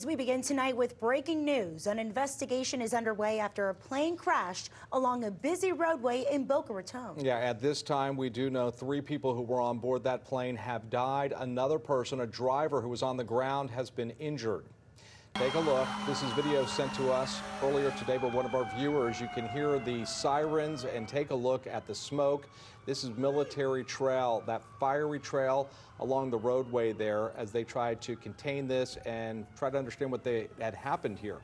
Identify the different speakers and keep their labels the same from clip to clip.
Speaker 1: As we begin tonight with breaking news, an investigation is underway after a plane crashed along a busy roadway in Boca Raton.
Speaker 2: Yeah, at this time, we do know 3 people who were on board that plane have died. Another person, a driver who was on the ground, has been injured. Take a look. This is video sent to us earlier today by one of our viewers. You can hear the sirens and take a look at the smoke. This is Military Trail, that fiery trail along the roadway there as they tried to contain this and try to understand what had happened here.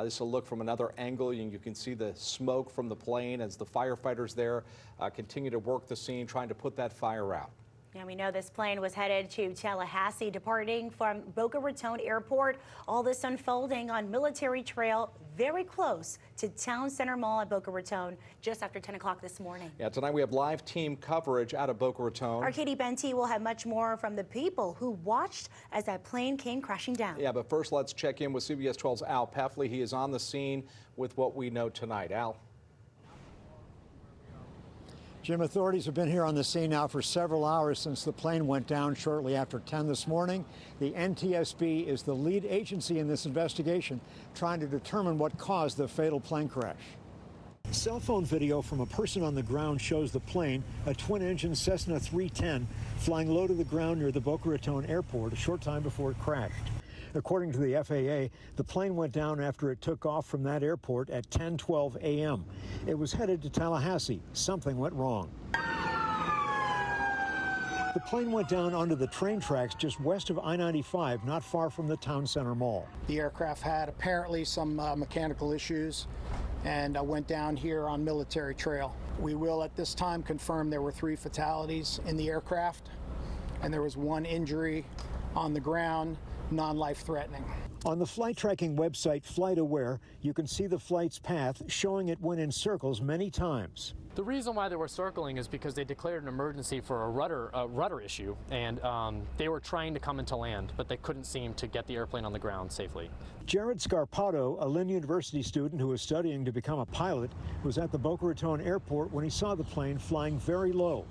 Speaker 2: This is a look from another angle, and you can see the smoke from the plane as the firefighters there continue to work the scene, trying to put that fire out.
Speaker 1: And we know this plane was headed to Tallahassee, departing from Boca Raton Airport. All this unfolding on Military Trail, very close to Town Center Mall at Boca Raton, just after 10 o'clock this morning.
Speaker 2: Yeah, tonight we have live team coverage out of Boca Raton.
Speaker 1: Our Katie Benty will have much more from the people who watched as that plane came crashing down.
Speaker 2: Yeah, but first let's check in with CBS 12's Al Peffley. He is on the scene with what we know tonight. Al.
Speaker 3: Jim, authorities have been here on the scene now for several hours since the plane went down shortly after 10 this morning. The NTSB is the lead agency in this investigation, trying to determine what caused the fatal plane crash. Cell phone video from a person on the ground shows the plane, a twin-engine Cessna 310, flying low to the ground near the Boca Raton Airport a short time before it crashed. According to the FAA, the plane went down after it took off from that airport at 10:12 a.m. It was headed to Tallahassee. Something went wrong. The plane went down onto the train tracks just west of I-95, not far from the Town Center Mall.
Speaker 4: The aircraft had apparently some mechanical issues and went down here on Military Trail. We will at this time confirm there were 3 fatalities in the aircraft, and there was 1 injury on the ground, non-life-threatening.
Speaker 3: On the flight tracking website FlightAware, you can see the flight's path, showing it went in circles many times.
Speaker 5: The reason why they were circling is because they declared an emergency for a rudder issue, and they were trying to come into land, but they couldn't seem to get the airplane on the ground safely.
Speaker 3: Jared Scarpato, a Lynn University student who was studying to become a pilot, was at the Boca Raton Airport when he saw the plane flying very low.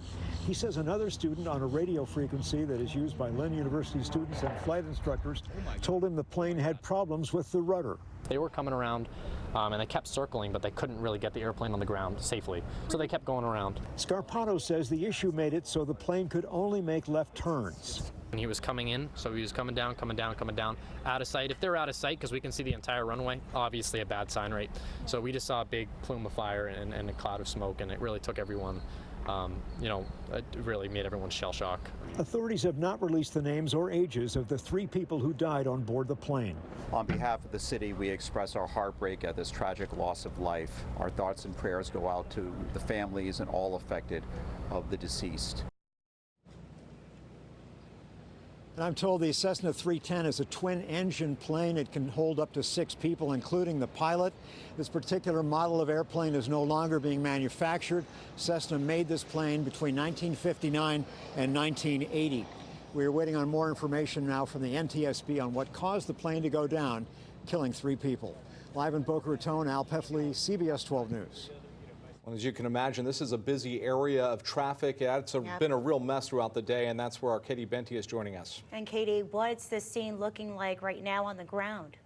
Speaker 3: He says another student on a radio frequency that is used by Lynn University students and flight instructors told him the plane had problems with the rudder.
Speaker 5: They were coming around and they kept circling, but they couldn't really get the airplane on the ground safely, so they kept going around.
Speaker 3: Scarpato says the issue made it so the plane could only make left turns.
Speaker 5: And he was coming in, so he was coming down, out of sight. If they're out of sight, because we can see the entire runway, obviously a bad sign, right? So we just saw a big plume of fire and a cloud of smoke, and it really took everyone, it really made everyone shell shock.
Speaker 3: Authorities have not released the names or ages of the 3 people who died on board the plane.
Speaker 6: On behalf of the city, we express our heartbreak at this tragic loss of life. Our thoughts and prayers go out to the families and all affected of the deceased.
Speaker 3: And I'm told the Cessna 310 is a twin-engine plane. It can hold up to 6 people, including the pilot. This particular model of airplane is no longer being manufactured. Cessna made this plane between 1959 and 1980. We are waiting on more information now from the NTSB on what caused the plane to go down, killing 3 people. Live in Boca Raton, Al Peffley, CBS 12 News.
Speaker 2: Well, as you can imagine, this is a busy area of traffic. It's been a real mess throughout the day, and that's where our Katie Benty is joining us.
Speaker 1: And Katie, what's the scene looking like right now on the ground?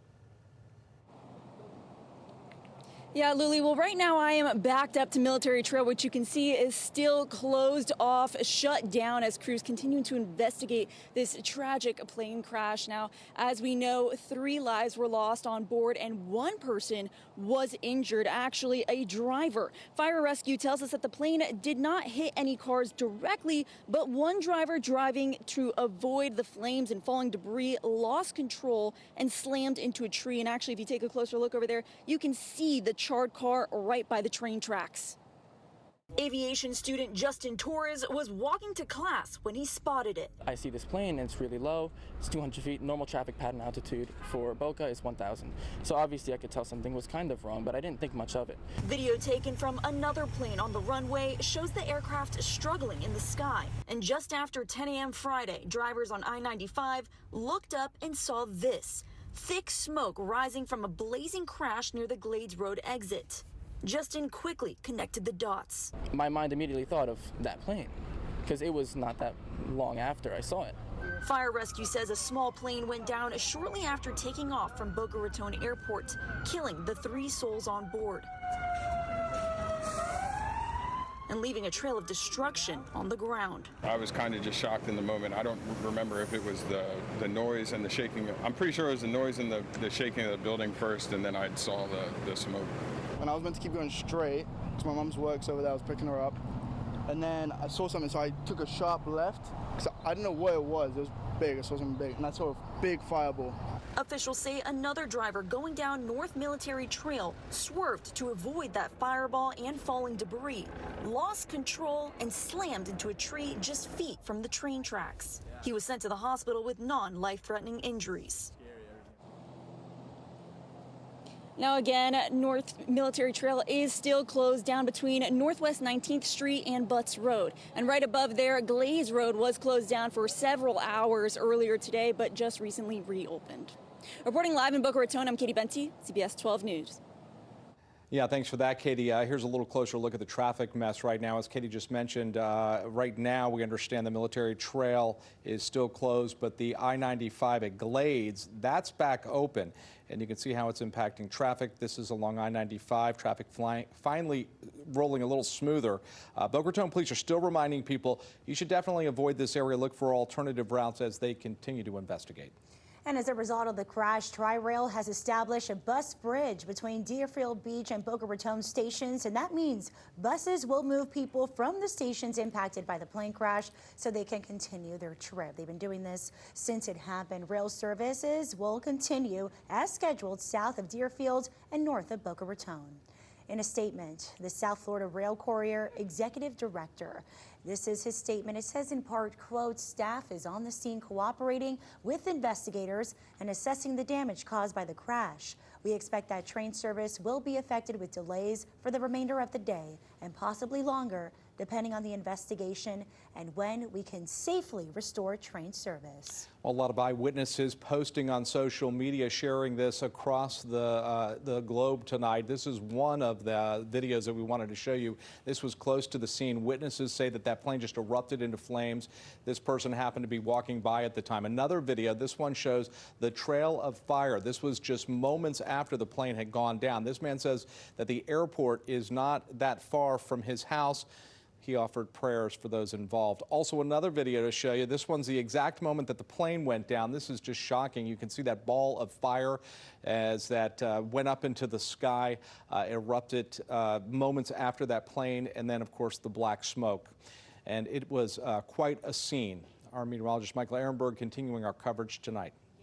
Speaker 7: Yeah, Luli, well, right now I am backed up to Military Trail, which you can see is still closed off, shut down as crews continue to investigate this tragic plane crash. Now, as we know, 3 lives were lost on board and 1 person was injured, actually a driver. Fire Rescue tells us that the plane did not hit any cars directly, but one driver driving to avoid the flames and falling debris lost control and slammed into a tree. And actually, if you take a closer look over there, you can see the charred car right by the train tracks. Aviation student Justin Torres was walking to class when he spotted it.
Speaker 8: I see this plane and it's really low. It's 200 feet. Normal traffic pattern altitude for Boca is 1,000. So obviously I could tell something was kind of wrong, but I didn't think much of it.
Speaker 7: Video taken from another plane on the runway shows the aircraft struggling in the sky. And just after 10 a.m. Friday, drivers on I-95 looked up and saw this. Thick smoke rising from a blazing crash near the Glades Road exit. Justin quickly connected the dots.
Speaker 8: My mind immediately thought of that plane because it was not that long after I saw it.
Speaker 7: Fire rescue says a small plane went down shortly after taking off from Boca Raton Airport, killing the 3 souls on board and leaving a trail of destruction on the ground.
Speaker 9: I was kind of just shocked in the moment. I don't remember if it was the noise and the shaking. I'm pretty sure it was the noise and the shaking of the building first, and then I saw the smoke.
Speaker 10: And I was meant to keep going straight because my mum's works over there. I was picking her up. And then I saw something, so I took a sharp left. So I didn't know what it was. It was big. I saw something big. And I saw a big fireball.
Speaker 7: Officials say another driver going down North Military Trail swerved to avoid that fireball and falling debris, lost control, and slammed into a tree just feet from the train tracks. He was sent to the hospital with non-life-threatening injuries. Now again, North Military Trail is still closed down between Northwest 19th Street and Butts Road. And right above there, Glaze Road was closed down for several hours earlier today, but just recently reopened. Reporting live in Boca Raton, I'm Katie Benti, CBS 12 News.
Speaker 2: Yeah, thanks for that, Katie. Here's a little closer look at the traffic mess right now. As Katie just mentioned, right now we understand the Military Trail is still closed, but the I-95 at Glades, that's back open. And you can see how it's impacting traffic. This is along I-95, traffic finally rolling a little smoother. Boca Raton police are still reminding people you should definitely avoid this area. Look for alternative routes as they continue to investigate.
Speaker 1: And as a result of the crash, Tri-Rail has established a bus bridge between Deerfield Beach and Boca Raton stations, and that means buses will move people from the stations impacted by the plane crash so they can continue their trip. They've been doing this since it happened. Rail services will continue as scheduled south of Deerfield and north of Boca Raton. In a statement, the South Florida Rail Courier Executive Director, this is his statement. It says in part, quote, staff is on the scene cooperating with investigators and assessing the damage caused by the crash. We expect that train service will be affected with delays for the remainder of the day and possibly longer, depending on the investigation and when we can safely restore train service.
Speaker 2: Well, a lot of eyewitnesses posting on social media, sharing this across the globe tonight. This is one of the videos that we wanted to show you. This was close to the scene. Witnesses say that plane just erupted into flames. This person happened to be walking by at the time. Another video, this one shows the trail of fire. This was just moments after the plane had gone down. This man says that the airport is not that far from his house. He offered prayers for those involved. Also, another video to show you. This one's the exact moment that the plane went down. This is just shocking. You can see that ball of fire as that went up into the sky, erupted moments after that plane, and then, of course, the black smoke. And it was quite a scene. Our meteorologist Michael Ehrenberg continuing our coverage tonight.